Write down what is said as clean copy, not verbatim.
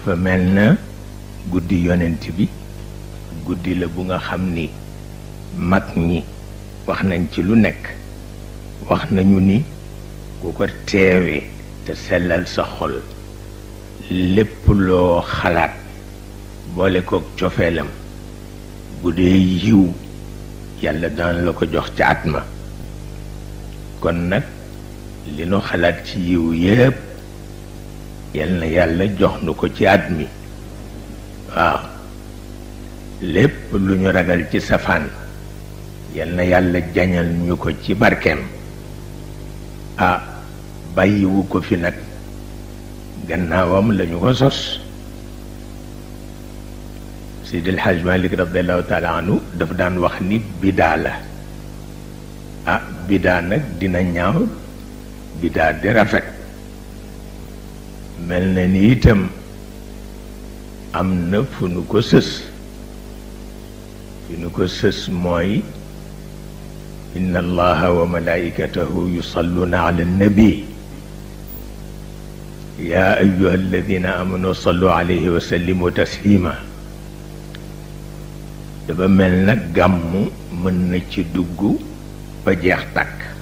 dafa mel na guddi yonent bi guddi la bu nga xam ni mag ñi wax nañ ci lu nekk wax nañu ni ku ko teewee te sellal sa xol lépp loo xalaat boole kook cofeelam bu dee yiw yàlla daan la ko jox ci at ma kon nag li nu xalaat ci yiw yépp yal na yàlla jox nu ko ci at mi waaw lépp lu ñu ragal ci safaan yal na yàlla jañal ñu ko ci barkeem bàyyiwu ko fi nag gannaawam lañu ko sos Seydi El Hadj Malick radiallahu taala anhu daf daan wax ni bidaa la bidaa nag dina ñaaw bidaa di rafet mel na ni itam am na fu nu ko sës mooy inna allaha wa malaikatahu yusalluna ala nabi ya ayuha alladina amanu sallu alayhi wa sallimu taslima dafa mel nag gàmmu mën na ci dugg ba jeex tàkk